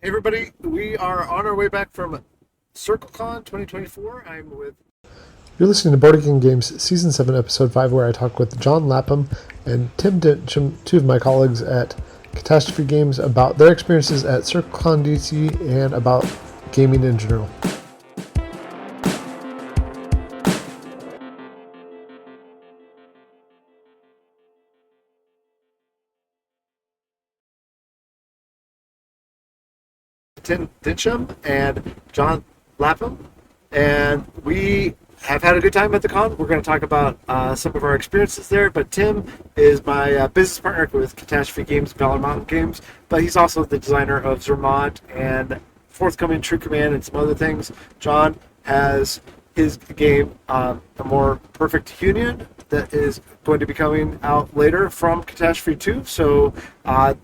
Hey everybody, we are on our way back from CircleCon 2024. I'm with... You're listening to Board Game Games Season 7, Episode 5, where I talk with John Lapham and Tim Densham, two of my colleagues at Catastrophe Games, about their experiences at CircleCon DC and about gaming in general. Tim Densham and John Lapham, and we have had a good time at the con. We're going to talk about some of our experiences there, but Tim is my business partner with Catastrophe Games, Valor Mountain Games, but he's also the designer of Zurmat and forthcoming True Command and some other things. John has his game, A More Perfect Union, that is going to be coming out later from Catastrophe 2. So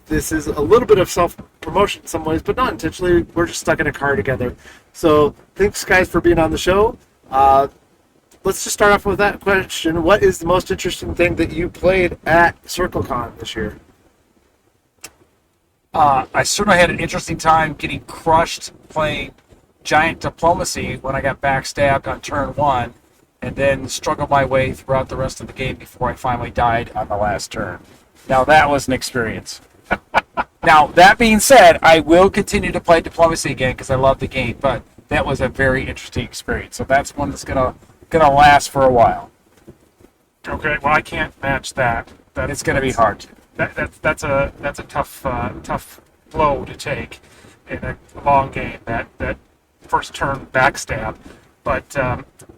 this is a little bit of self-promotion in some ways, but not intentionally. We're just stuck in a car together. So thanks, guys, for being on the show. Let's just start off with that question. What is the most interesting thing that you played at CircleCon this year? I certainly had an interesting time getting crushed playing Giant Diplomacy when I got backstabbed on turn 1, and then struggled my way throughout the rest of the game before I finally died on the last turn. Now that was an experience. Now, that being said, I will continue to play Diplomacy again because I love the game, but that was a very interesting experience. So that's one that's gonna last for a while. Okay, well I can't match that. It's gonna be hard. That's a tough blow to take in a long game. That first turn backstab, but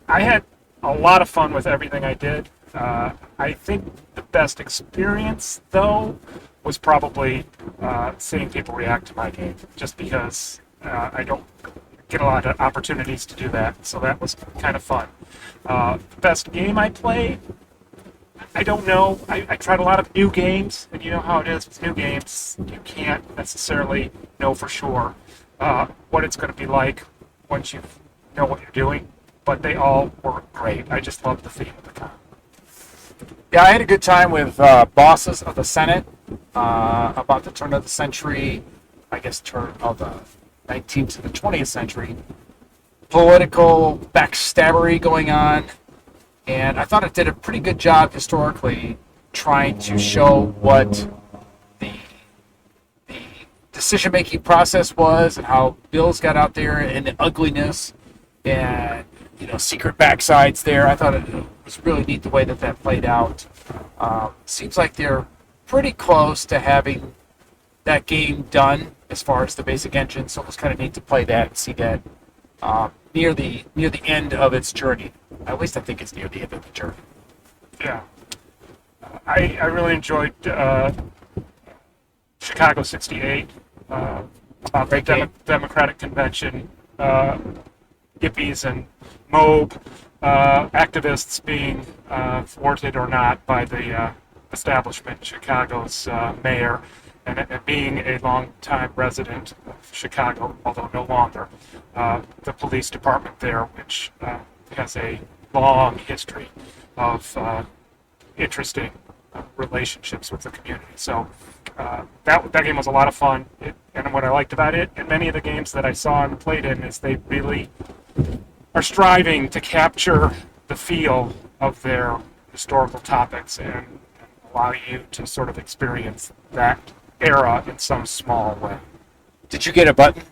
I had a lot of fun with everything I did. I think the best experience, though, was probably seeing people react to my game, just because I don't get a lot of opportunities to do that, so that was kind of fun. The best game I played, I don't know. I tried a lot of new games, and you know how it is with new games. You can't necessarily know for sure what it's going to be like once you know what you're doing, but they all were great. I just loved the theme of the con. Yeah, I had a good time with Bosses of the Senate, about the turn of the century, I guess turn of the 19th to the 20th century. Political backstabbery going on, and I thought it did a pretty good job historically trying to show what the decision-making process was and how bills got out there and the ugliness and secret backsides there. I thought it was really neat the way that played out. Seems like they're pretty close to having that game done as far as the basic engine, so it was kind of neat to play that and see that near the end of its journey. At least I think it's near the end of the journey. Yeah. I really enjoyed Chicago 68, the Democratic Convention, hippies and MOB activists being thwarted or not by the establishment, Chicago's mayor, and being a long-time resident of Chicago, although no longer, the police department there, which has a long history of interesting relationships with the community. So that game was a lot of fun, and what I liked about it, and many of the games that I saw and played in, is they really are striving to capture the feel of their historical topics and allow you to sort of experience that era in some small way. Did you get a button?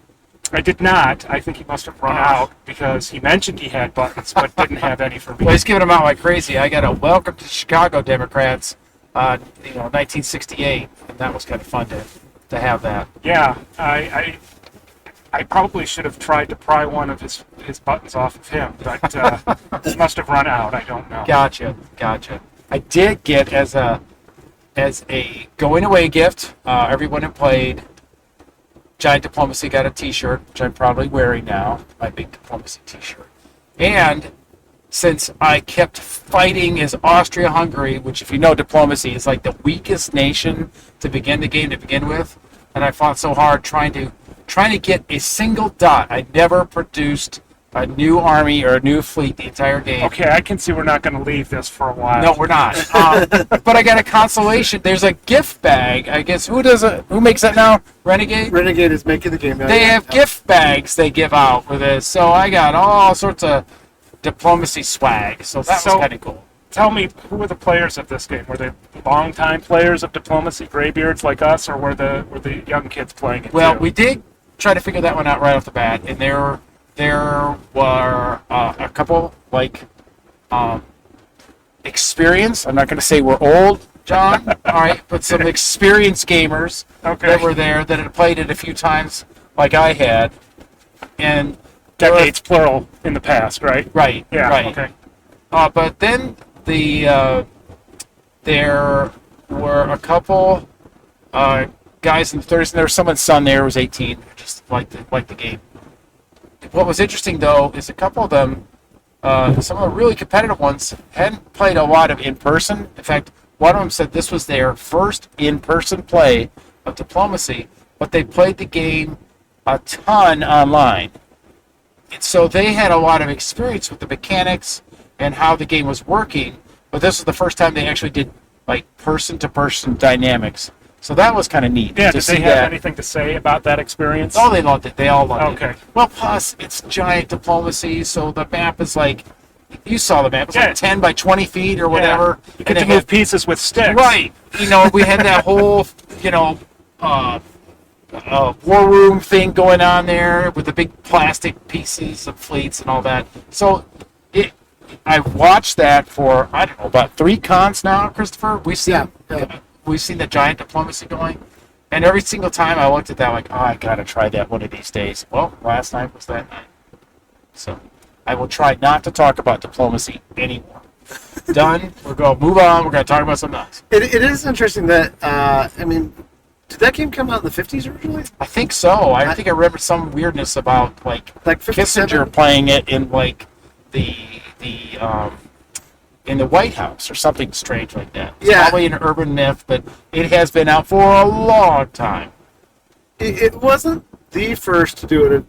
I did not. I think he must have run out because he mentioned he had buttons but didn't have any for me. Well, he's giving them out like crazy. I got a Welcome to Chicago Democrats, 1968, and that was kind of fun to have that. Yeah, I probably should have tried to pry one of his buttons off of him, but he must have run out. I don't know. Gotcha. I did get as a going away gift. Everyone who played Giant Diplomacy got a T-shirt, which I'm probably wearing now, my big Diplomacy T-shirt. And since I kept fighting as Austria-Hungary, which, if you know Diplomacy, is like the weakest nation to begin the game to begin with, and I fought so hard trying to get a single dot. I never produced a new army or a new fleet the entire game. Okay, I can see we're not going to leave this for a while. No, we're not. But I got a consolation. There's a gift bag. I guess who makes that now? Renegade. Renegade is making the game now. They have gift bags they give out for this, so I got all sorts of diplomacy swag. So that was kind of cool. Tell me, who were the players of this game? Were they longtime players of diplomacy, graybeards like us, or were the young kids playing it? Well, too? we did try to figure that one out right off the bat, and there were a couple experienced. I'm not going to say we're old, John. All right, but some experienced gamers that were there that had played it a few times, like I had, and decades plural in the past, right? Right. Yeah. Right. Okay. But then there were a couple guys in the 30s, and there was someone's son there who was 18, who just liked the game. What was interesting, though, is a couple of them, some of the really competitive ones, hadn't played a lot of in-person. In fact, one of them said this was their first in-person play of diplomacy, but they played the game a ton online. And so they had a lot of experience with the mechanics and how the game was working, but this was the first time they actually did person-to-person dynamics. So that was kind of neat. Yeah, did they have anything to say about that experience? Oh, they loved it. They all loved it. Okay. Well, plus, it's giant diplomacy, so the map is you saw the map. It's like 10 by 20 feet or whatever. Yeah. You get to move pieces with sticks. Right. We had that whole, war room thing going on there with the big plastic pieces of fleets and all that. So I've watched that for, I don't know, about 3 cons now, Christopher. We've seen the giant diplomacy going. And every single time I looked at that, I got to try that one of these days. Well, last night was that night. So I will try not to talk about diplomacy anymore. Done. We're going to move on. We're going to talk about something else. It is interesting that, did that game come out in the 50s originally? I think so. I think I remember some weirdness about, Kissinger playing it in, in the White House or something strange like that. It's probably an urban myth, but it has been out for a long time. It wasn't the first to do what it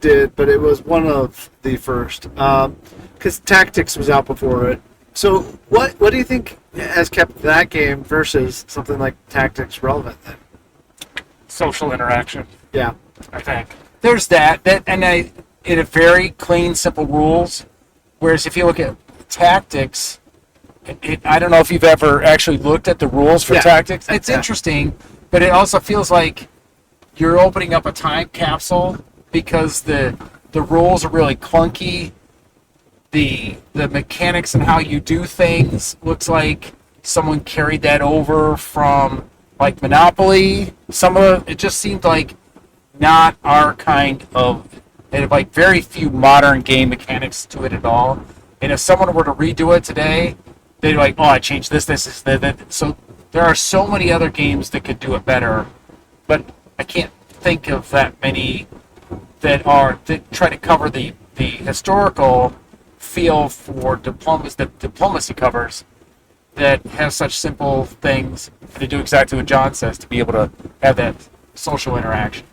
did, but it was one of the first. Because Tactics was out before it. So what do you think has kept that game versus something like Tactics relevant then? Social interaction. Yeah. I think. There's that and it had very clean, simple rules. Whereas if you look at Tactics, I don't know if you've ever actually looked at the rules for Tactics. It's interesting, but it also feels like you're opening up a time capsule because the rules are really clunky. The mechanics and how you do things looks like someone carried that over from Monopoly. It just seemed like not our kind of. It had very few modern game mechanics to it at all. And if someone were to redo it today, they'd be like, I changed this, that. So there are so many other games that could do it better, but I can't think of that many that try to cover the historical feel for diplomacy covers that have such simple things and to do exactly what John says, to be able to have that social interaction.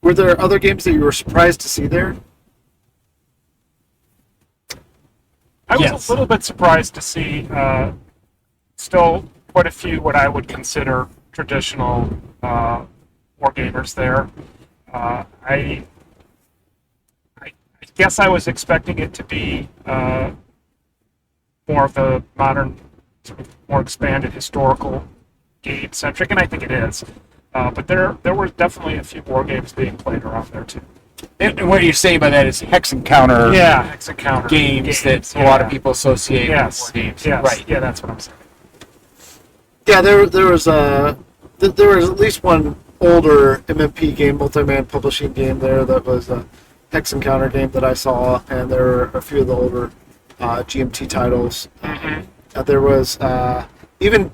Were there other games that you were surprised to see there? I was a little bit surprised to see still quite a few what I would consider traditional wargamers there. I guess I was expecting it to be more of the modern, more expanded historical game centric, and I think it is. But there were definitely a few war games being played around there too. And what you're saying by that is hex and counter, hex and counter games that a lot of people associate with war games. Yes. Right. Yeah, that's what I'm saying. Yeah, there was at least one older MMP game, multi-man publishing game there that was a hex and counter game that I saw, and there were a few of the older GMT titles. Mm-hmm. There was even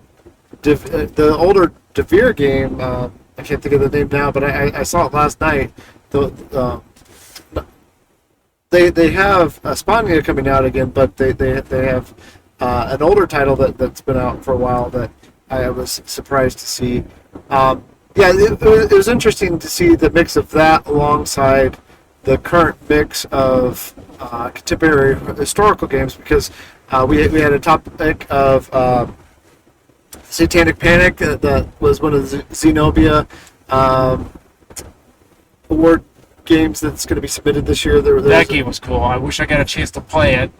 the older Devere game. I can't think of the name now, but I saw it last night. They have Spawning coming out again, but they have an older title that's been out for a while that I was surprised to see. Yeah, it was interesting to see the mix of that alongside the current mix of contemporary historical games, because we had a topic of Satanic Panic that was one of the Zenobia award games that's going to be submitted this year. That game was cool. I wish I got a chance to play it,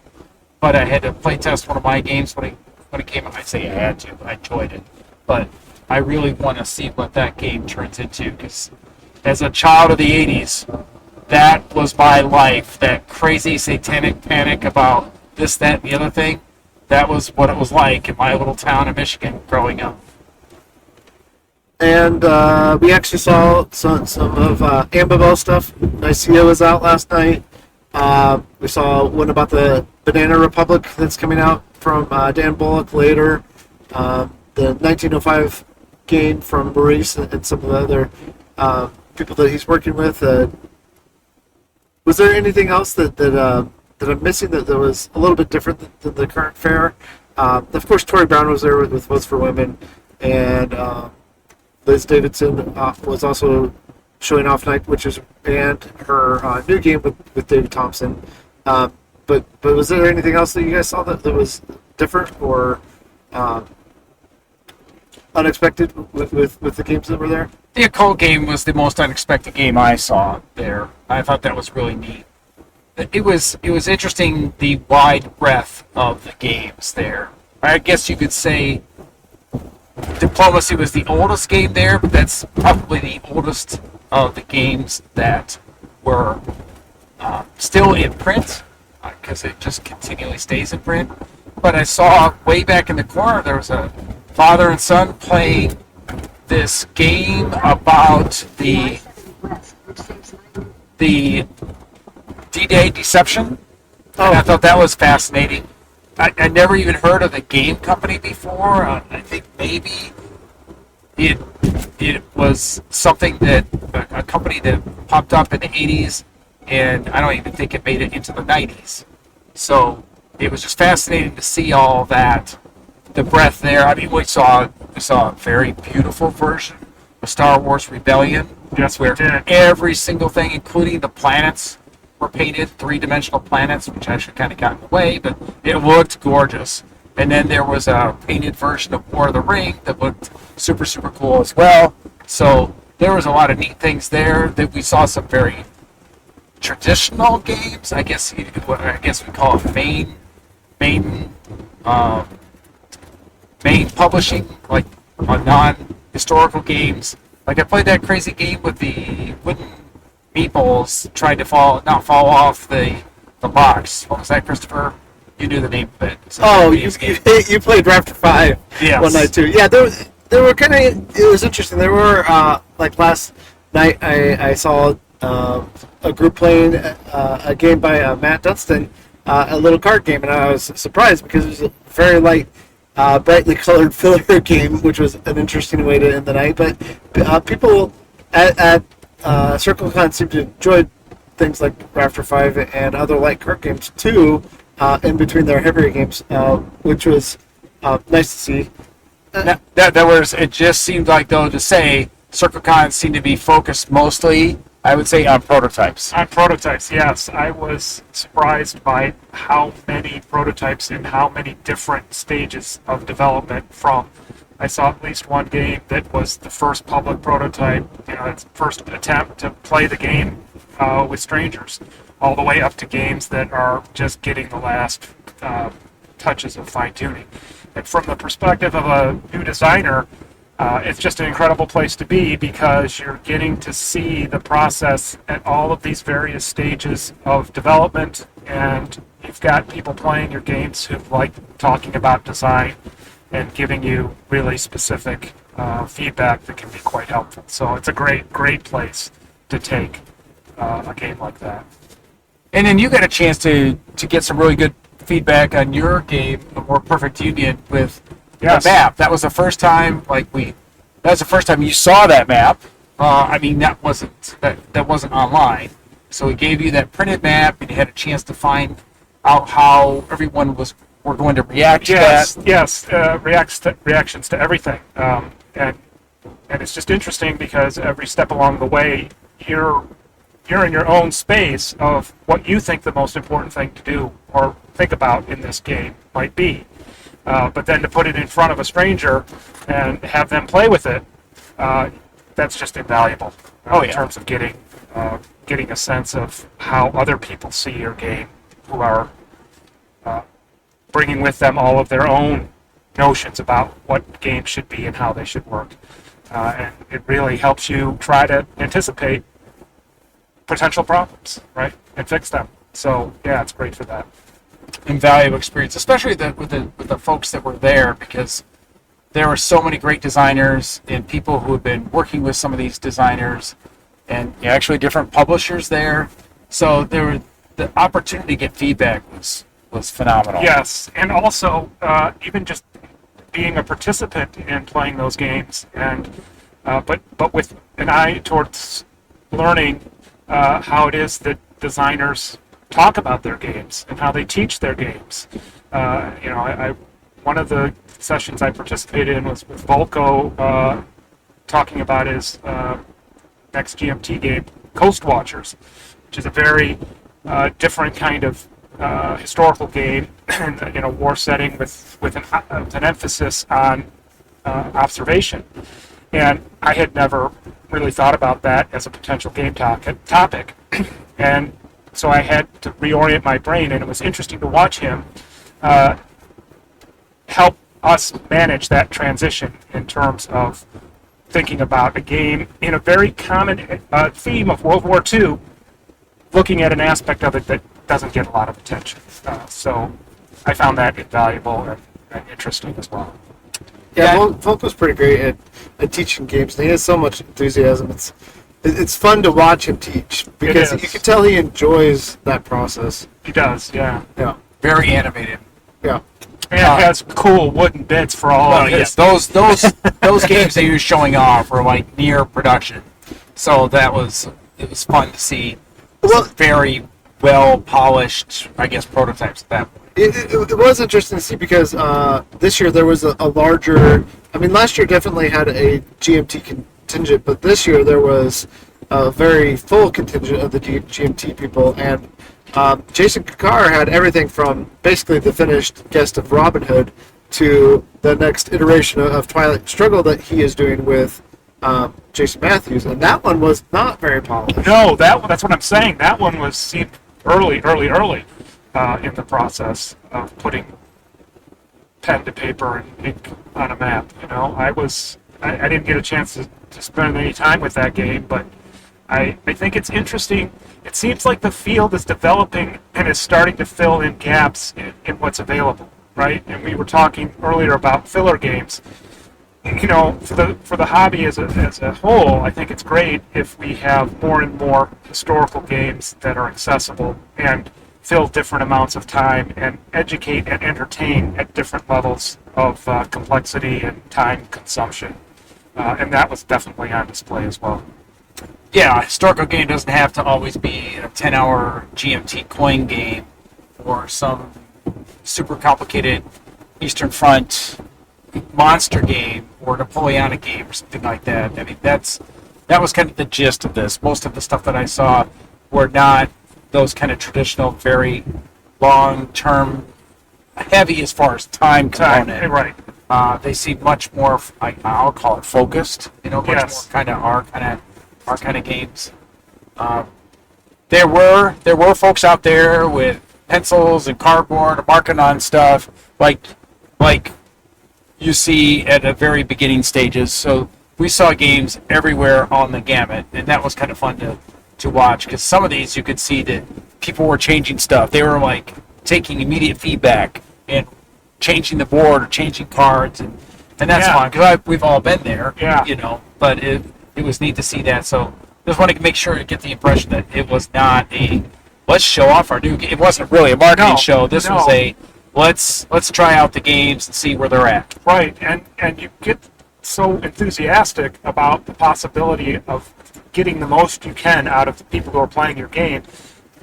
but I had to play test one of my games when it came out. I'd say I had to. I enjoyed it, but I really want to see what that game turns into, because as a child of the 80s, that was my life. That crazy satanic panic about this, that, and the other thing. That was what it was like in my little town in Michigan growing up. And we actually saw some of Ambabel stuff. Nicaea was out last night. We saw one about the Banana Republic that's coming out from Dan Bullock later. The 1905 game from Maurice and some of the other people that he's working with. Was there anything else that I'm missing that was a little bit different than the current fair? Of course, Tori Brown was there with Votes for Women, and Liz Davidson was also showing off night, and her new game with David Thompson. But was there anything else that you guys saw that was different or unexpected with the games that were there? The occult game was the most unexpected game I saw there. I thought that was really neat. It was interesting, the wide breadth of the games there. I guess you could say Diplomacy was the oldest game there, but that's probably the oldest of the games that were still in print, because it just continually stays in print. But I saw way back in the corner there was a father and son playing this game about the D-Day deception. And I thought that was fascinating. I never even heard of the game company before. I think maybe it was something that a company that popped up in the 80s, and I don't even think it made it into the 90s. So it was just fascinating to see all that, the breadth there. I mean, we saw a very beautiful version of Star Wars Rebellion. Yes, where every single thing, including the planets, were painted, three-dimensional planets, which actually kind of got in the way, but it looked gorgeous. And then there was a painted version of War of the Ring that looked super, super cool as well. So there was a lot of neat things there. That we saw some very traditional games. I guess we call it main publishing, like non-historical games. Like I played that crazy game with the wooden meeples trying to not fall off the box. What was that, Christopher? You knew the name of it. So you played Rafter 5 one night too. Yeah, there were kind of, it was interesting. There were like last night I saw a group playing a game by Matt Dunstan, a little card game, and I was surprised because it was a very light, brightly colored filler game, which was an interesting way to end the night. But people at CircleCon seem to enjoy things like Rafter 5 and other light card games too, in between their heavier games, which was nice to see. It just seemed like, though, to say CircleCon seemed to be focused mostly, I would say, on prototypes. On prototypes, yes. I was surprised by how many prototypes and how many different stages of development I saw at least one game that was the first public prototype, its first attempt to play the game with strangers, all the way up to games that are just getting the last touches of fine-tuning. And from the perspective of a new designer, it's just an incredible place to be, because you're getting to see the process at all of these various stages of development, and you've got people playing your games who like talking about design and giving you really specific feedback that can be quite helpful. So it's a great place to take a game like that. And then you got a chance to get some really good feedback on your game, A More Perfect Union, with the map. That was the first time, you saw that map. I mean, that wasn't online. So it gave you that printed map, and you had a chance to find out how everyone were going to react to that. Yes, reactions to everything. And and it's just interesting because every step along the way, you're in your own space of what you think the most important thing to do or think about in this game might be. But then to put it in front of a stranger and have them play with it, that's just invaluable in terms of getting a sense of how other people see your game, who are bringing with them all of their own notions about what games should be and how they should work. And it really helps you try to anticipate potential problems, right, and fix them. So yeah, it's great for that. Invaluable experience, especially with the folks that were there, because there were so many great designers and people who have been working with some of these designers, and actually different publishers there. So the opportunity to get feedback was phenomenal. Yes, and also even just being a participant in playing those games, and but with an eye towards learning how it is that designers talk about their games and how they teach their games. One of the sessions I participated in was with Volko talking about his next GMT game, Coast Watchers, which is a very different kind of historical game in a war setting with an emphasis on observation. And I had never really thought about that as a potential game topic. And so I had to reorient my brain, and it was interesting to watch him help us manage that transition in terms of thinking about a game in a very common theme of World War II, looking at an aspect of it that doesn't get a lot of attention. So I found that invaluable and interesting as well. Yeah, Volk was pretty great at teaching games. And he has so much enthusiasm. It's fun to watch him teach because you can tell he enjoys that process. He does, yeah. Yeah. Very animated. Yeah. And it has cool wooden bits for all of his. Those games that he was showing off were like near production. So it was fun to see. Well, very well polished, I guess, prototypes at that point. It was interesting to see because this year there was a larger. I mean, last year definitely had a GMT contingent, but this year there was a very full contingent of the GMT people, and Jason Kakar had everything from basically the finished Gest of Robinhood to the next iteration of Twilight Struggle that he is doing with Jason Matthews, and that one was not very polished. No, that's what I'm saying. That one seemed early in the process of putting pen to paper and ink on a map. I didn't get a chance to spend any time with that game, but I think it's interesting. It seems like the field is developing and is starting to fill in gaps in what's available, right? And we were talking earlier about filler games. For the hobby as a whole, I think it's great if we have more and more historical games that are accessible and fill different amounts of time and educate and entertain at different levels of complexity and time consumption. And that was definitely on display as well. Yeah, a historical game doesn't have to always be a 10-hour GMT coin game or some super complicated Eastern Front monster game or Napoleonic game or something like that. I mean, that was kind of the gist of this. Most of the stuff that I saw were not those kind of traditional, very long-term, heavy as far as time component. Right. They seem much more, I'll call it focused. Much more kind of our kind of games. There were folks out there with pencils and cardboard marking on stuff like you see at the very beginning stages. So we saw games everywhere on the gamut, and that was kind of fun to watch, because some of these you could see that people were changing stuff. They were like taking immediate feedback and changing the board or changing cards, and that's fun because we've all been there. Yeah. But it was neat to see that. So just wanted to make sure to get the impression that it was not a let's show off our new game. It wasn't really a marketing show. This was a let's try out the games and see where they're at. Right, and you get so enthusiastic about the possibility of getting the most you can out of the people who are playing your game.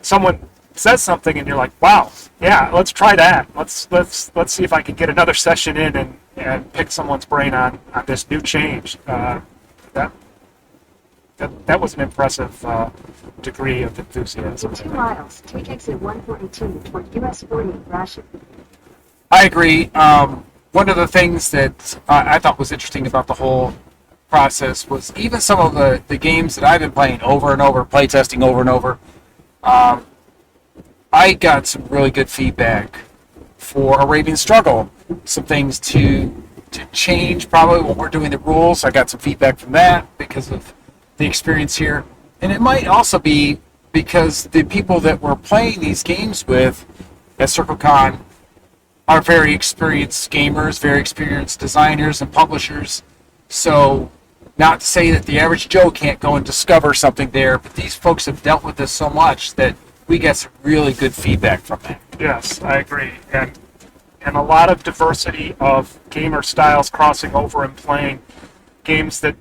Someone says something and you're like, wow, yeah, let's try that. Let's see if I can get another session in and pick someone's brain on this new change. that was an impressive degree of enthusiasm. In 2 miles, take exit 142 toward US 40 Ration. I agree. One of the things that I thought was interesting about the whole process was even some of the games that I've been playing over and over, playtesting over and over. I got some really good feedback for Arabian Struggle. Some things to change probably when we're doing the rules. I got some feedback from that because of the experience here. And it might also be because the people that we're playing these games with at CircleCon are very experienced gamers, very experienced designers and publishers. So not to say that the average Joe can't go and discover something there, but these folks have dealt with this so much that we get some really good feedback from that. Yes, I agree. And a lot of diversity of gamer styles crossing over and playing games that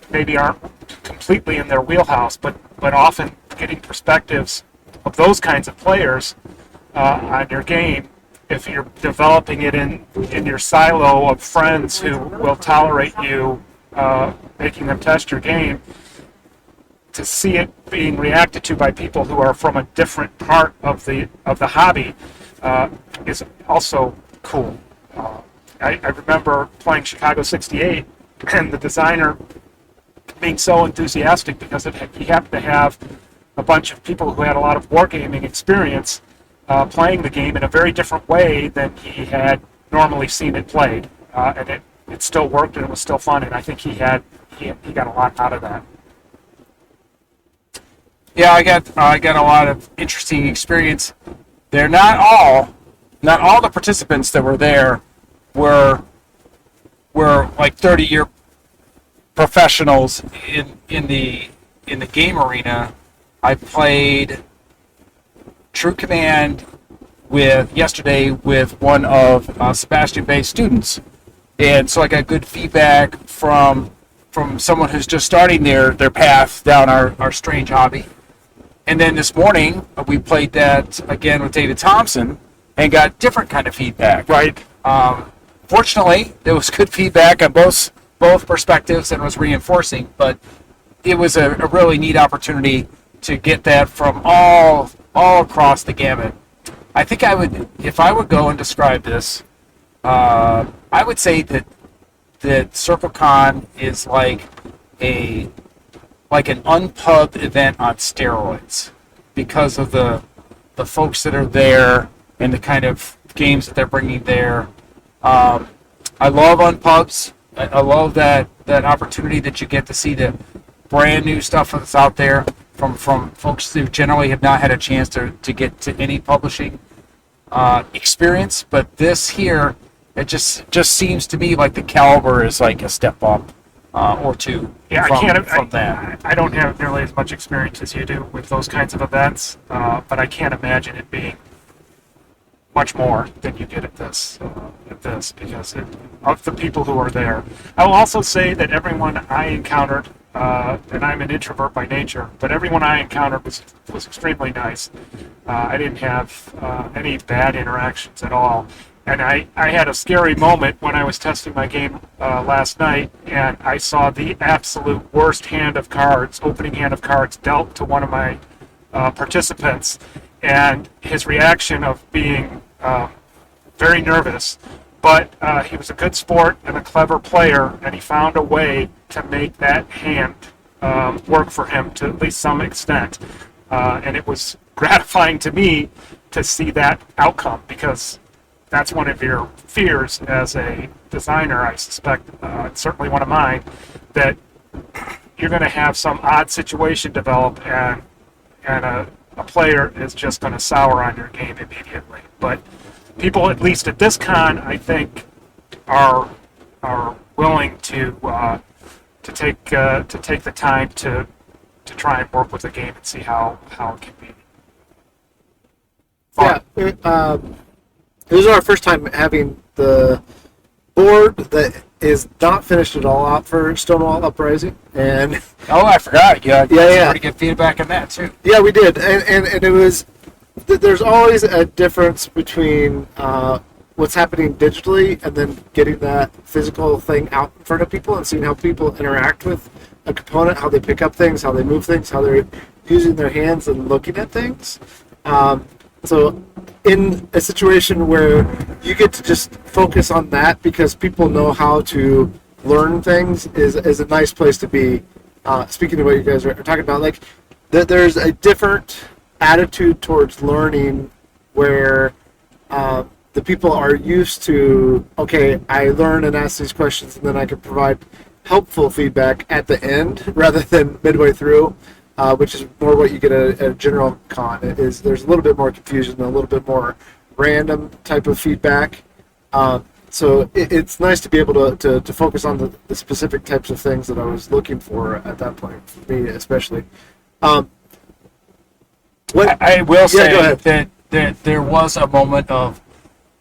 maybe aren't completely in their wheelhouse, but often getting perspectives of those kinds of players on your game. If you're developing it in your silo of friends who will tolerate you making them test your game, to see it being reacted to by people who are from a different part of the hobby is also cool. I remember playing Chicago 68 and the designer being so enthusiastic because he happened to have a bunch of people who had a lot of wargaming experience playing the game in a very different way than he had normally seen it played, and it still worked and it was still fun, and I think he got a lot out of that. Yeah, I got a lot of interesting experience. They're not all the participants that were there were like 30-year professionals in the game arena. I played True Command yesterday with one of Sebastian Bay's students, and so I got good feedback from someone who's just starting their path down our strange hobby. And then this morning we played that again with David Thompson and got different kind of feedback. Right. Fortunately, there was good feedback on both perspectives and was reinforcing, but it was a really neat opportunity to get that from all across the gamut. I think if I would go and describe this, I would say that CircleCon is like an unpub event on steroids because of the folks that are there and the kind of games that they're bringing there. I love unpubs. I love that opportunity that you get to see the brand new stuff that's out there from folks who generally have not had a chance to get to any publishing experience. But this here, it just seems to me like the caliber is like a step up or two from that. I don't have nearly as much experience as you do with those kinds of events, but I can't imagine it being much more than you get at this because of the people who are there. I will also say that everyone I encountered, and I'm an introvert by nature, but everyone I encountered was extremely nice. I didn't have any bad interactions at all. And I had a scary moment when I was testing my game last night, and I saw the absolute worst opening hand of cards dealt to one of my participants, and his reaction of being very nervous. But he was a good sport and a clever player, and he found a way to make that hand work for him to at least some extent. And it was gratifying to me to see that outcome, because that's one of your fears as a designer, I suspect. It's certainly one of mine, that you're going to have some odd situation develop and a player is just going to sour on your game immediately. But people, at least at this con, I think, are willing to take the time to try and work with the game and see how it can be fun. Yeah, this is our first time having the board that is not finished at all out for Stonewall Uprising, and I forgot. Yeah, pretty good feedback on that too. Yeah, we did, and it was. There's always a difference between what's happening digitally and then getting that physical thing out in front of people and seeing how people interact with a component, how they pick up things, how they move things, how they're using their hands and looking at things. So in a situation where you get to just focus on that because people know how to learn things is a nice place to be. Speaking of what you guys are talking about, like there's a different attitude towards learning where the people are used to, okay, I learn and ask these questions and then I can provide helpful feedback at the end rather than midway through, which is more what you get at a general con. There's a little bit more confusion, a little bit more random type of feedback. So it's nice to be able to focus on the specific types of things that I was looking for at that point, for me especially. I will say that there was a moment of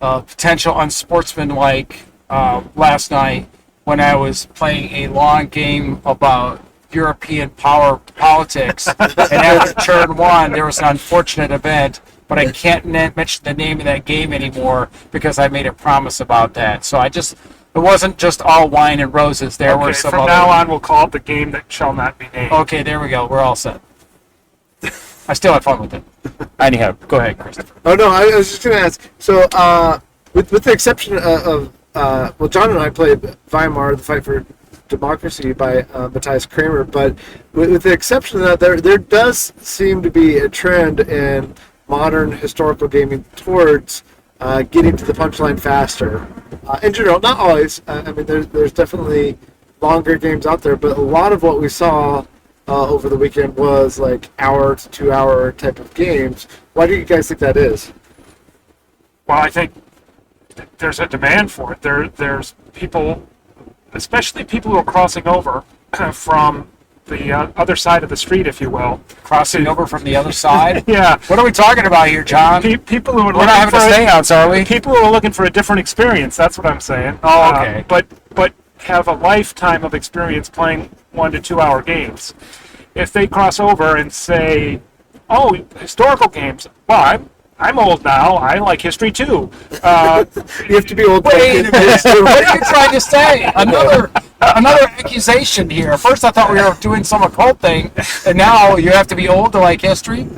potential unsportsmanlike last night when I was playing a long game about European power politics, and after turn one, there was an unfortunate event, but I can't mention the name of that game anymore because I made a promise about that. So it wasn't just all wine and roses. There were some from other... now on, we'll call it the game that shall not be named. Okay, there we go. We're all set. I still had fun with it. Anyhow, go ahead, Christopher. Oh, no, I was just going to ask. So, with the exception of well, John and I played Weimar, The Fight for Democracy by Matthias Kramer, but with the exception of that, there does seem to be a trend in modern historical gaming towards getting to the punchline faster. In general, not always. I mean, there's definitely longer games out there, but a lot of what we saw over the weekend was like hour to 2 hour type of games. Why do you guys think that is? Well, I think there's a demand for it. There's people, especially people who are crossing over from the other side of the street, if you will. Crossing over from the other side? Yeah. What are we talking about here, John? People who are We're looking not having for a seance, are we? people who are looking for a different experience. That's what I'm saying. Oh, okay. But have a lifetime of experience playing 1 to 2 hour games. If they cross over and say, "Oh, historical games," well, I'm old now. I like history too. You have to be old. Wait a minute. What are you trying to say? Another accusation here. First, I thought we were doing some occult thing, and now you have to be old to like history?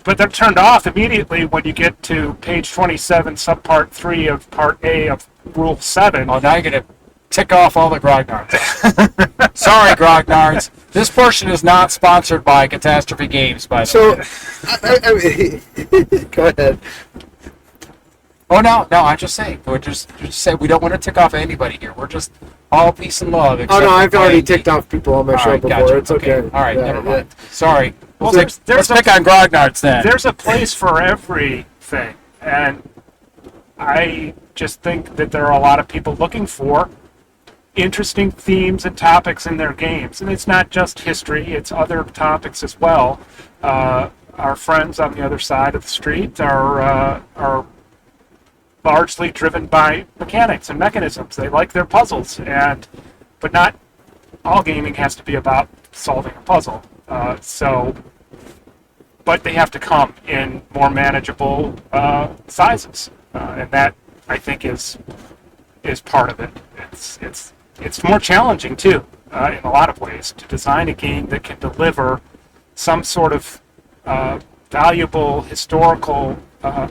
But they're turned off immediately when you get to page 27, subpart 3 of part A of Rule 7. Oh, now you're going to tick off all the grognards. Sorry, grognards. This portion is not sponsored by Catastrophe Games, by the way. So, go ahead. Oh, no, I'm just saying. We're just saying we don't want to tick off anybody here. We're just all peace and love. Oh, no, I've already ticked off people on my show before. Gotcha. It's okay. All right, Yeah, never mind. Sorry. Well, Let's pick on grognards then. There's a place for everything, and I just think that there are a lot of people looking for interesting themes and topics in their games, and it's not just history; it's other topics as well. Our friends on the other side of the street are largely driven by mechanics and mechanisms. They like their puzzles, but not all gaming has to be about solving a puzzle. But they have to come in more manageable sizes, and that I think is part of it. It's more challenging too, in a lot of ways, to design a game that can deliver some sort of valuable historical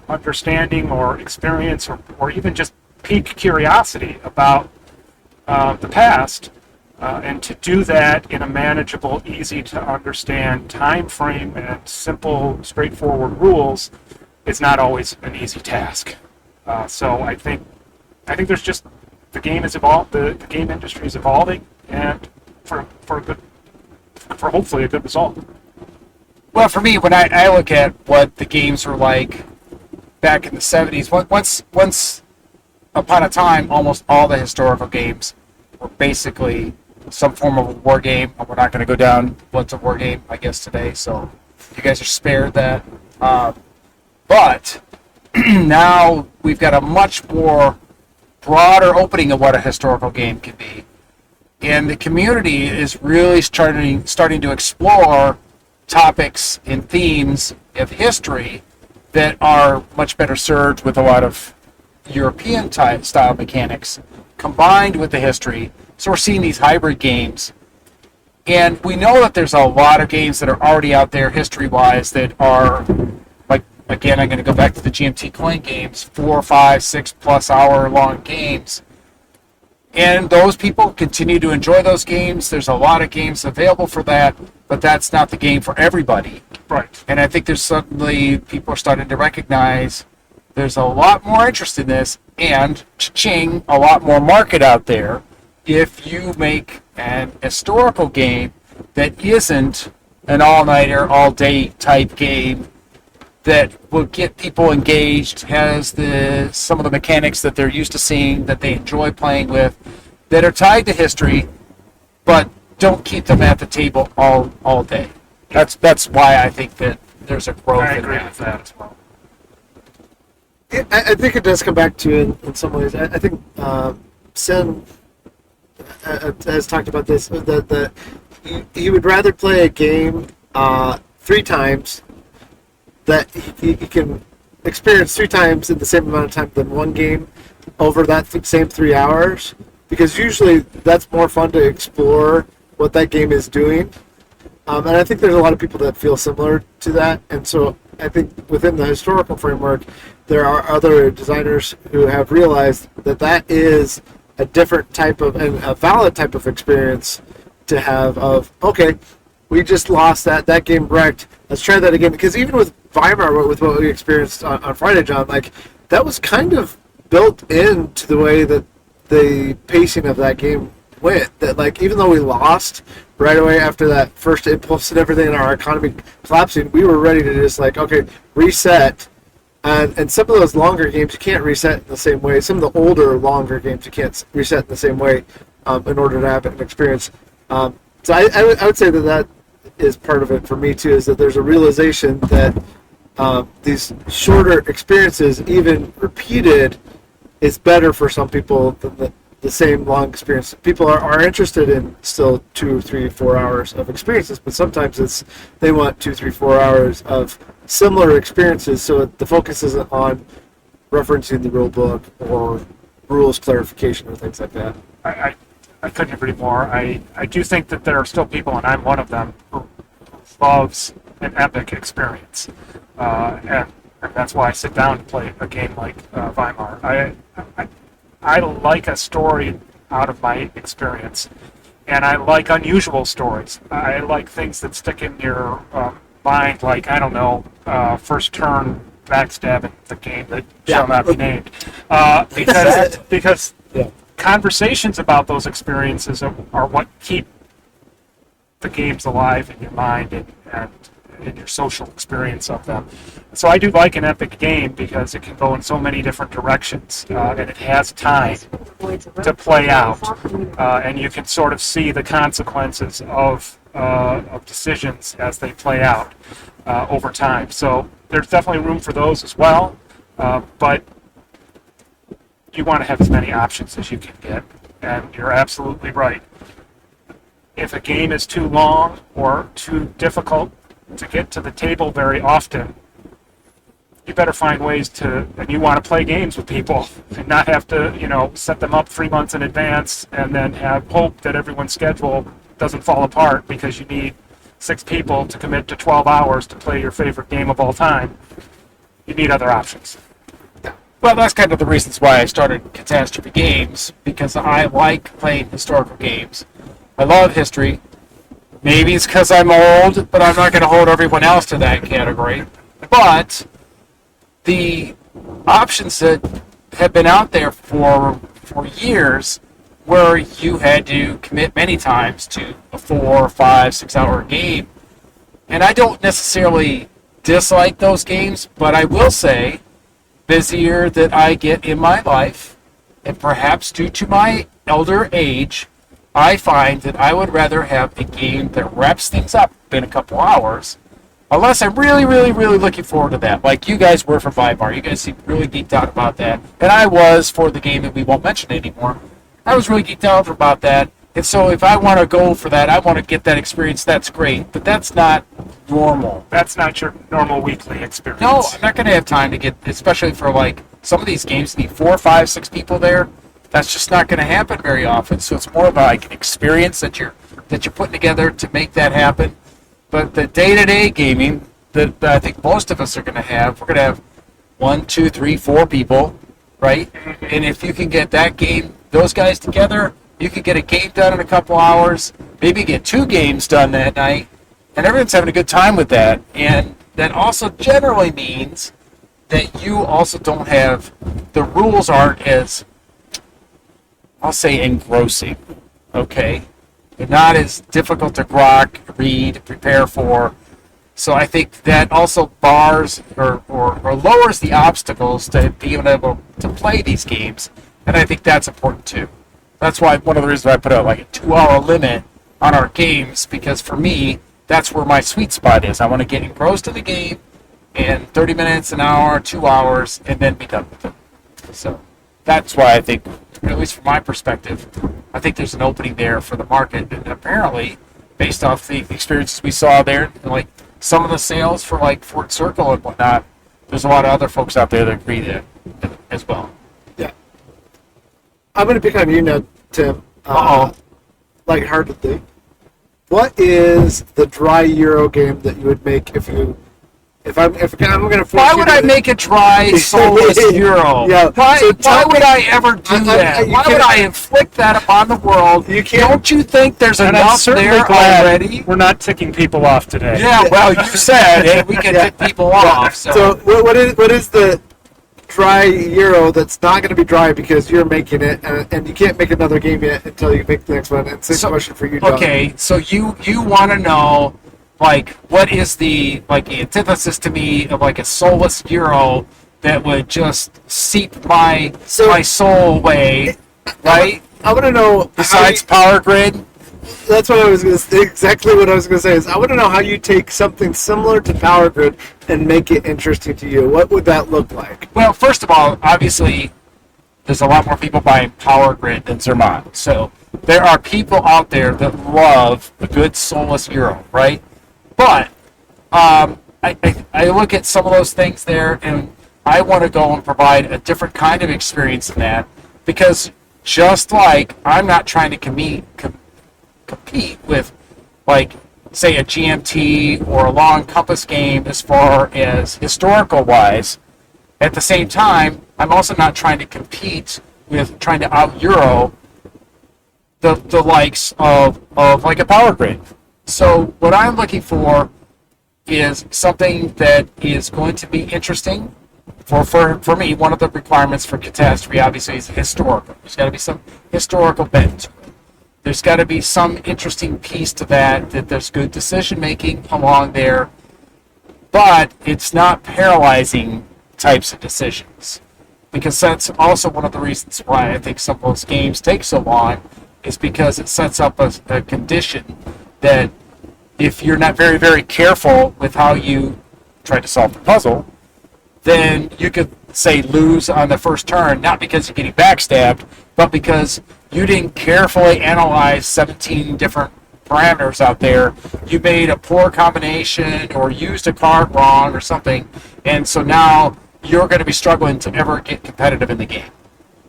understanding or experience, or even just pique curiosity about the past. And to do that in a manageable, easy to understand time frame and simple, straightforward rules is not always an easy task. So I think there's just the game is the game industry is evolving, and for hopefully a good result. Well, for me, when I look at what the games were like back in the 70s, once upon a time, almost all the historical games were basically some form of a war game. We're not going to go down what's a war game, I guess, today, so you guys are spared that. But now we've got a much more broader opening of what a historical game can be. And the community is really starting to explore topics and themes of history that are much better served with a lot of European type style mechanics combined with the history. So we're seeing these hybrid games. And we know that there's a lot of games that are already out there history-wise that are, like, again, I'm going to go back to the GMT coin games, 4, 5, 6+ hour long games. And those people continue to enjoy those games. There's a lot of games available for that, but that's not the game for everybody. Right. And I think there's suddenly people are starting to recognize there's a lot more interest in this, and cha-ching, a lot more market out there if you make an historical game that isn't an all-nighter, all-day type game that will get people engaged, has some of the mechanics that they're used to seeing, that they enjoy playing with, that are tied to history, but don't keep them at the table all day. That's why I think that there's a growth I in agree that. with that as well. I think it does come back to, in some ways, I think Sen has talked about this, that he would rather play a game 3 times that he can experience 3 times in the same amount of time than one game over that same 3 hours, because usually that's more fun to explore what that game is doing. And I think there's a lot of people that feel similar to that, and so I think within the historical framework, there are other designers who have realized that that is a different type of, and a valid type of experience to have of, okay, we just lost that game wrecked, let's try that again. Because even with Weimar, with what we experienced on Friday, John, like, that was kind of built into the way that the pacing of that game went. That, like, even though we lost right away after that first impulse and everything, and our economy collapsing, we were ready to just, like, okay, reset. And some of those longer games you can't reset in the same way. Some of the older, longer games you can't reset in the same way in order to have an experience. So I would say that is part of it for me too, is that there's a realization that these shorter experiences, even repeated, is better for some people than the same long experience. People are interested in still 2, 3, 4 hours of experiences, but sometimes they want 2, 3, 4 hours of similar experiences, so the focus isn't on referencing the rule book or rules clarification or things like that. I couldn't agree more. I do think that there are still people, and I'm one of them, who loves an epic experience. And that's why I sit down and play a game like Weimar. I like a story out of my experience, and I like unusual stories. I like things that stick in your mind, like, I don't know, first turn backstabbing, the game that shall not be named. Because Yeah. conversations about those experiences are what keep the games alive in your mind and in your social experience of them. So I do like an epic game because it can go in so many different directions, and it has time to play out, and you can sort of see the consequences of decisions as they play out over time. So there's definitely room for those as well, but you want to have as many options as you can get, and you're absolutely right. If a game is too long or too difficult to get to the table very often, you better find ways and you want to play games with people and not have to, set them up 3 months in advance and then have hope that everyone's schedule doesn't fall apart because you need 6 people to commit to 12 hours to play your favorite game of all time. You need other options. Well, that's kind of the reasons why I started Catastrophe Games, because I like playing historical games. I love history. Maybe it's because I'm old, but I'm not going to hold everyone else to that category. But the options that have been out there for years, where you had to commit many times to a 4, 5, 6 hour game, and I don't necessarily dislike those games, but I will say, busier that I get in my life, and perhaps due to my elder age, I find that I would rather have a game that wraps things up in a couple hours, unless I'm really, really, really looking forward to that. Like you guys were for Weimar. You guys seem really geeked out about that. And I was for the game that we won't mention anymore. I was really geeked out about that. And so if I want to go for that, I want to get that experience, that's great. But that's not normal. That's not your normal weekly experience. No, I'm not going to have time to get, especially for like some of these games need 4, 5, 6 people there. That's just not going to happen very often. So it's more of like an experience that you're putting together to make that happen. But the day-to-day gaming that I think most of us are going to have, we're going to have 1, 2, 3, 4 people, right? And if you can get those guys together, you can get a game done in a couple hours, maybe get 2 games done that night, and everyone's having a good time with that. And that also generally means that you also don't have, the rules aren't as, I'll say, engrossing, okay? They're not as difficult to grok, read, prepare for. So I think that also bars or lowers the obstacles to being able to play these games, and I think that's important too. That's why one of the reasons I put out like a 2-hour limit on our games, because for me, that's where my sweet spot is. I want to get engrossed in the game in 30 minutes, an hour, 2 hours, and then be done with it. So that's why I think, at least from my perspective, I think there's an opening there for the market. And apparently, based off the experiences we saw there, like some of the sales for like Fort Circle and whatnot, there's a lot of other folks out there that agree that as well. Yeah. I'm going to pick on you now, Tim. Lightheartedly. What is the dry Euro game that you would make if I'm going to force Why you would to- I make a dry, soulless Euro? Yeah, Why, so why would I ever do that? you Why would can't- I inflict that upon the world? You can't- Don't you think there's And I'm enough certainly there glad already? we're not ticking people off today. Yeah, well, you said it. We can tick people off. So what is the dry Euro that's not going to be dry because you're making it, and you can't make another game yet until you make the next one? And same question for you, John. Okay, so you want to know, like, what is the antithesis to me of like a soulless Euro that would just seep my soul away, right? I want to know. Besides Power Grid. That's what I was going to say. Exactly what I was going to say is I want to know how you take something similar to Power Grid and make it interesting to you. What would that look like? Well, first of all, obviously, there's a lot more people buying Power Grid than Zurmat. So there are people out there that love a good soulless Euro, right? But I look at some of those things there, and I want to go and provide a different kind of experience than that, because just like I'm not trying to compete with, like, say, a GMT or a long compass game as far as historical wise. At the same time, I'm also not trying to compete with trying to out Euro the likes of like a Power Grid. So what I'm looking for is something that is going to be interesting. For me, one of the requirements for Catastrophe obviously is historical. There's got to be some historical bent to it. There's got to be some interesting piece to that there's good decision making along there, but it's not paralyzing types of decisions. Because that's also one of the reasons why I think some of those games take so long, is because it sets up a condition that if you're not very, very careful with how you try to solve the puzzle, then you could, say, lose on the first turn, not because you're getting backstabbed, but because you didn't carefully analyze 17 different parameters out there. You made a poor combination or used a card wrong or something, and so now you're going to be struggling to ever get competitive in the game.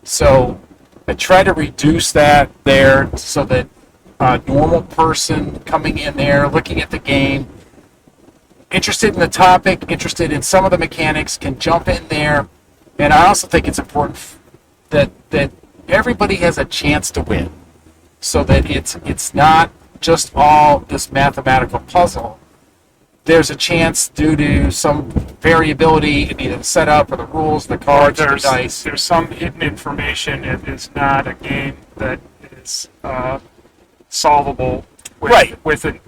So I try to reduce that there so that a normal person coming in there, looking at the game, interested in the topic, interested in some of the mechanics, can jump in there. And I also think it's important that everybody has a chance to win, so that it's not just all this mathematical puzzle. There's a chance, due to some variability in either the setup or the rules, the cards, or the dice. There's some hidden information. It is not a game that is solvable with the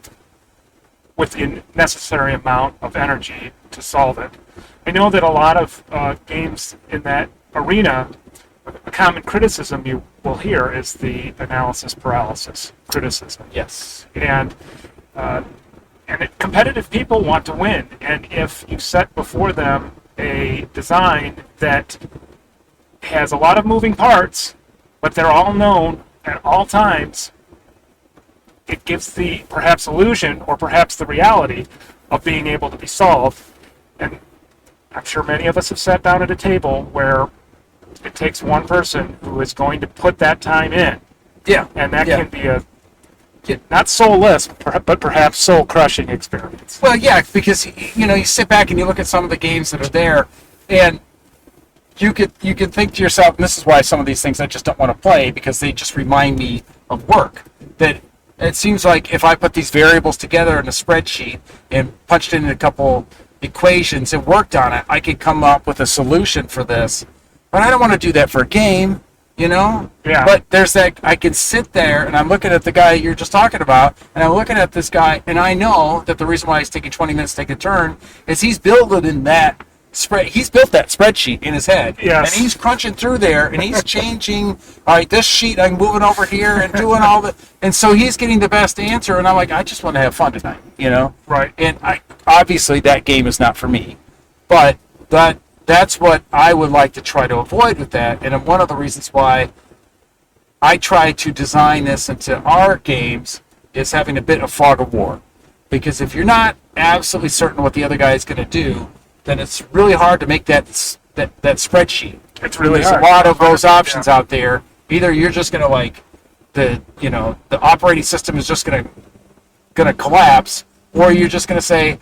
necessary amount of energy to solve it. I know that a lot of games in that arena, a common criticism you will hear is the analysis paralysis criticism. Yes. And competitive people want to win. And if you set before them a design that has a lot of moving parts, but they're all known at all times, it gives the perhaps illusion or perhaps the reality of being able to be solved. And I'm sure many of us have sat down at a table where it takes one person who is going to put that time in. Yeah. And that can be a not soulless, but perhaps soul-crushing experience. Well, yeah, because you sit back and you look at some of the games that are there, and you could think to yourself, and this is why some of these things I just don't want to play, because they just remind me of work. That it seems like if I put these variables together in a spreadsheet and punched in a couple equations and worked on it, I could come up with a solution for this. But I don't want to do that for a game. Yeah. But there's that, I can sit there and I'm looking at the guy you're just talking about, and I'm looking at this guy, and I know that the reason why he's taking 20 minutes to take a turn is he's building that he's built that spreadsheet in his head. Yes. And he's crunching through there, and he's changing, all right, this sheet I'm moving over here and doing all the, and so he's getting the best answer, and I'm like, I just want to have fun tonight, Right. And obviously that game is not for me, but that's what I would like to try to avoid with that. And one of the reasons why I try to design this into our games is having a bit of fog of war. Because if you're not absolutely certain what the other guy is going to do, then it's really hard to make that spreadsheet. It's really There's hard. a lot of those options out there. Either you're just going to the operating system is just going to collapse, or you're just going to say,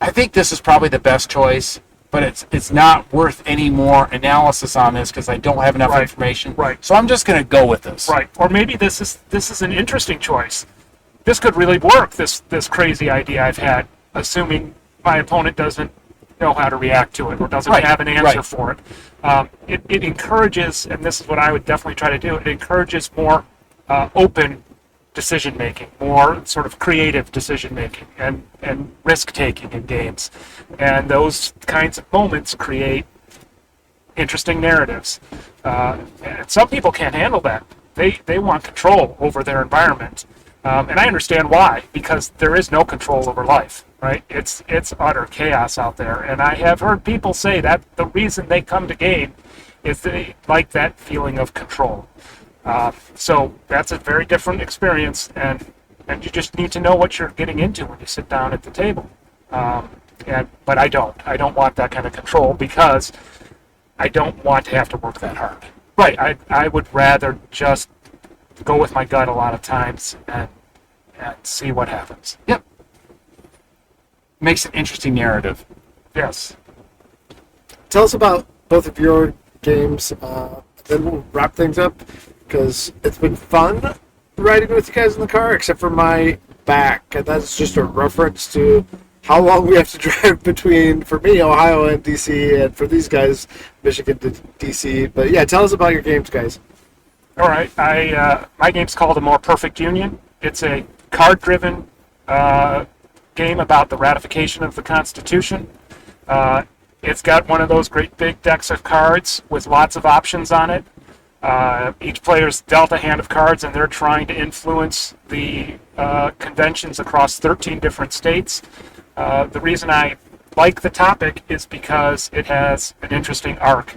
I think this is probably the best choice, but it's not worth any more analysis on this because I don't have enough information. Right. So I'm just going to go with this. Right. Or maybe this is an interesting choice. This could really work, this crazy idea I've had, assuming my opponent doesn't know how to react to it or doesn't have an answer for it. It encourages, and this is what I would definitely try to do, it encourages more open decision-making, more sort of creative decision-making and risk-taking in games. And those kinds of moments create interesting narratives. And some people can't handle that. They want control over their environment. And I understand why, because there is no control over life, right? It's utter chaos out there. And I have heard people say that the reason they come to game is they like that feeling of control. So that's a very different experience, and you just need to know what you're getting into when you sit down at the table. But I don't want that kind of control because I don't want to have to work that hard. Right. I would rather just go with my gut a lot of times and see what happens. Yep. Makes an interesting narrative. Yes. Tell us about both of your games, then we'll wrap things up, because it's been fun riding with you guys in the car, except for my back, and that's just a reference to how long we have to drive between, for me, Ohio and D.C., and for these guys, Michigan to D.C. But yeah, tell us about your games, guys. All right. My game's called A More Perfect Union. It's a card-driven game about the ratification of the Constitution. It's got one of those great big decks of cards with lots of options on it. Each player's dealt a hand of cards, and they're trying to influence the conventions across 13 different states. The reason I like the topic is because it has an interesting arc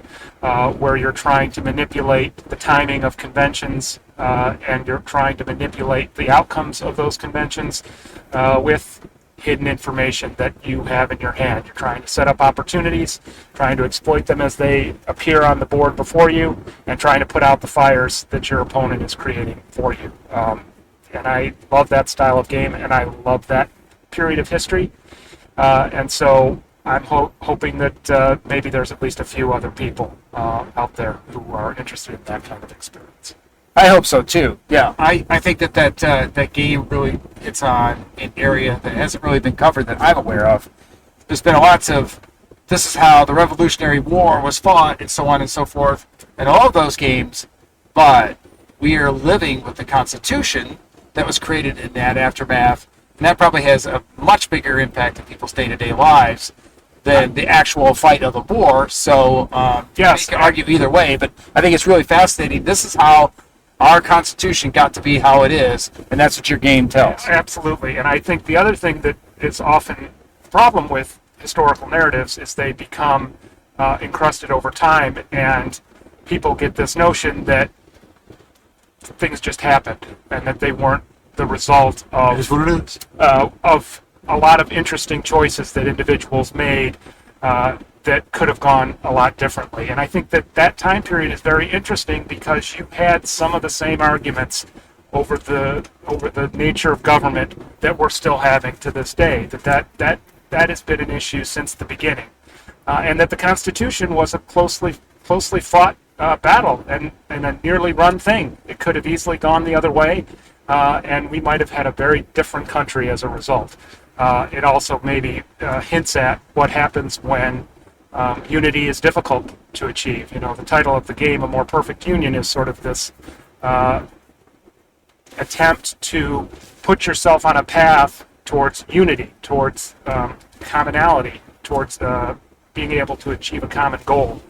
where you're trying to manipulate the timing of conventions and you're trying to manipulate the outcomes of those conventions with hidden information that you have in your hand. You're trying to set up opportunities, trying to exploit them as they appear on the board before you, and trying to put out the fires that your opponent is creating for you. And I love that style of game, and I love that period of history. And so I'm hoping that maybe there's at least a few other people out there who are interested in that kind of experience. I hope so too. Yeah, I think that game really hits on an area that hasn't really been covered that I'm aware of. There's been lots of, this is how the Revolutionary War was fought, and so on and so forth, and all of those games, but we are living with the Constitution that was created in that aftermath, and that probably has a much bigger impact on people's day-to-day lives than the actual fight of the war. So yes, you can argue either way, but I think it's really fascinating. This is how our Constitution got to be how it is, and that's what your game tells. Absolutely. And I think the other thing that is often a problem with historical narratives is they become encrusted over time, and people get this notion that things just happened and that they weren't the result of a lot of interesting choices that individuals made that could have gone a lot differently. And I think that time period is very interesting because you had some of the same arguments over the nature of government that we're still having to this day. That has been an issue since the beginning, and that the Constitution was a closely fought battle and a nearly run thing. It could have easily gone the other way, and we might have had a very different country as a result. It also maybe hints at what happens when unity is difficult to achieve. You know, the title of the game, A More Perfect Union, is sort of this attempt to put yourself on a path towards unity, towards commonality, towards being able to achieve a common goal.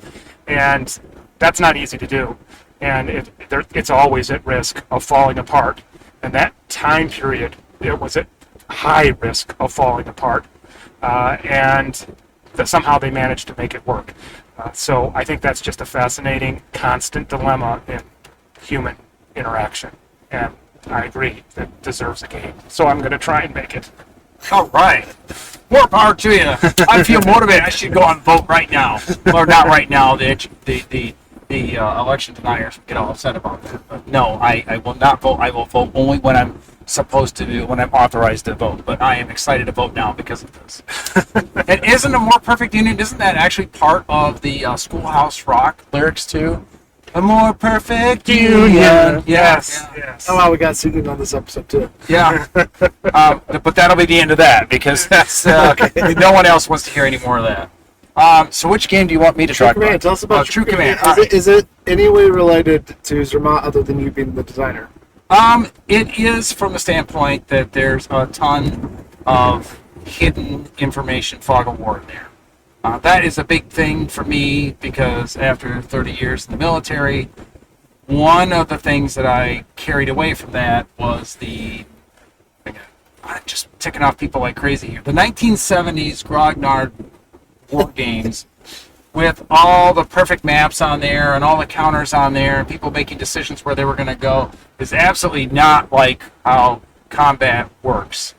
And that's not easy to do. And it's always at risk of falling apart. And that time period, it was at high risk of falling apart. And somehow they managed to make it work. So I think that's just a fascinating, constant dilemma in human interaction. And I agree, that deserves a game. So I'm going to try and make it. All right. More power to you. I feel motivated. I should go and vote right now. Or not right now. The election deniers get all upset about that. But no, I will not vote. I will vote only when I'm supposed to do, when I'm authorized to vote. But I am excited to vote now because of this. And isn't A More Perfect Union, isn't that actually part of the Schoolhouse Rock lyrics too? A more perfect union. Yes. Oh wow, we got singing on this episode too. Yeah. But that'll be the end of that because that's no one else wants to hear any more of that. So which game do you want me to True talk Command. about? Tell us about True Command. Is it any way related to Zurmat other than you being the designer? It is from the standpoint that there's a ton of hidden information fog of war in there. That is a big thing for me because after 30 years in the military, one of the things that I carried away from that was I'm just ticking off people like crazy here. The 1970s Grognard war games with all the perfect maps on there and all the counters on there and people making decisions where they were going to go is absolutely not like how combat works.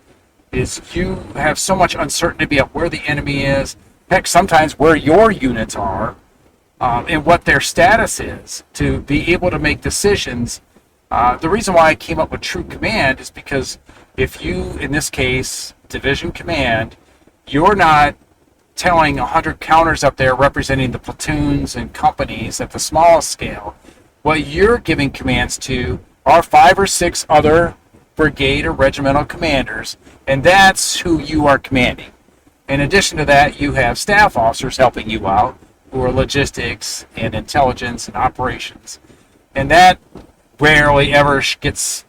Is you have so much uncertainty about where the enemy is, heck, sometimes where your units are, and what their status is, to be able to make decisions. The reason why I came up with True Command is because if you, in this case, Division Command, you're not telling 100 counters up there representing the platoons and companies at the smallest scale. What you're giving commands to are 5 or 6 other brigade or regimental commanders, and that's who you are commanding. In addition to that, you have staff officers helping you out, who are logistics and intelligence and operations, and that rarely ever gets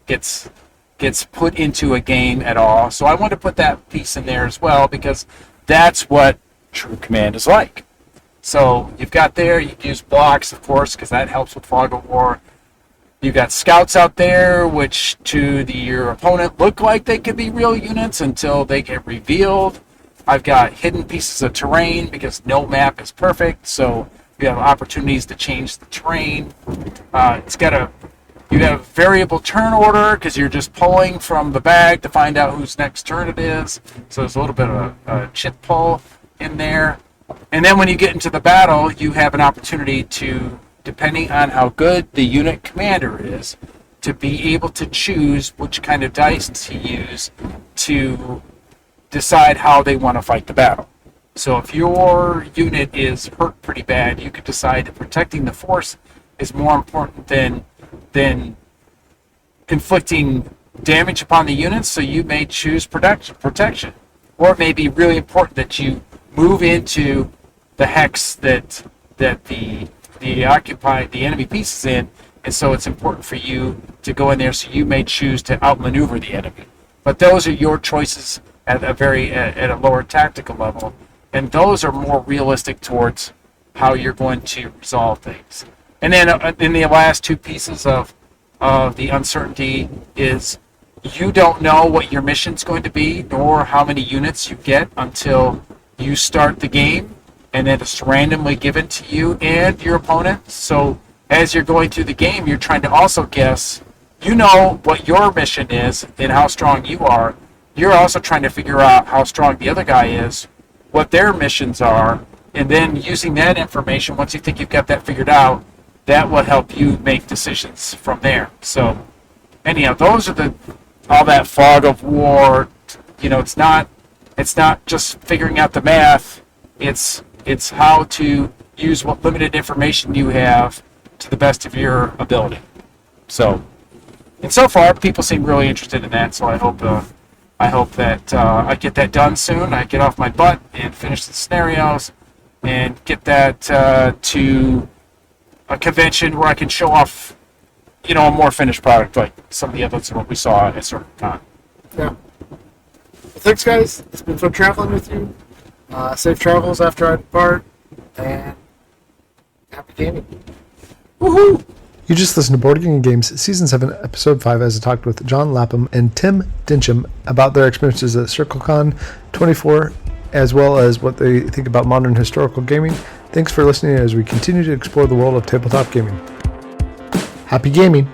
put into a game at all. So I want to put that piece in there as well because that's what True Command is like. So you've got there, you use blocks, of course, because that helps with fog of war. You've got scouts out there, which to your opponent look like they could be real units until they get revealed. I've got hidden pieces of terrain because no map is perfect, so you have opportunities to change the terrain. You have variable turn order because you're just pulling from the bag to find out whose next turn it is. So there's a little bit of a chit pull in there. And then when you get into the battle, you have an opportunity to, depending on how good the unit commander is, to be able to choose which kind of dice to use to decide how they want to fight the battle. So if your unit is hurt pretty bad, you could decide that protecting the force is more important than inflicting damage upon the units, so you may choose protection. Or it may be really important that you move into the hex that the enemy piece is in, and so it's important for you to go in there, so you may choose to outmaneuver the enemy. But those are your choices at a lower tactical level, and those are more realistic towards how you're going to resolve things. And then in the last two pieces of the uncertainty is you don't know what your mission's going to be, nor how many units you get until you start the game, and then it's randomly given to you and your opponent. So as you're going through the game, you're trying to also guess, you know what your mission is and how strong you are. you're also trying to figure out how strong the other guy is, what their missions are, and then using that information, once you think you've got that figured out, that will help you make decisions from there. So, anyhow, those are all that fog of war. It's not just figuring out the math. It's how to use what limited information you have to the best of your ability. So, and so far, people seem really interested in that. So I hope that I get that done soon. I get off my butt and finish the scenarios and get that to a convention where I can show off, a more finished product like some of the others what we saw at CircleCon. Yeah. Well, thanks, guys. It's been fun traveling with you. Safe travels after I depart, and happy gaming. Woohoo! You just listened to Board Game Games Season 7, Episode 5, as I talked with John Lapham and Tim Densham about their experiences at CircleCon 24, as well as what they think about modern historical gaming. Thanks for listening as we continue to explore the world of tabletop gaming. Happy gaming!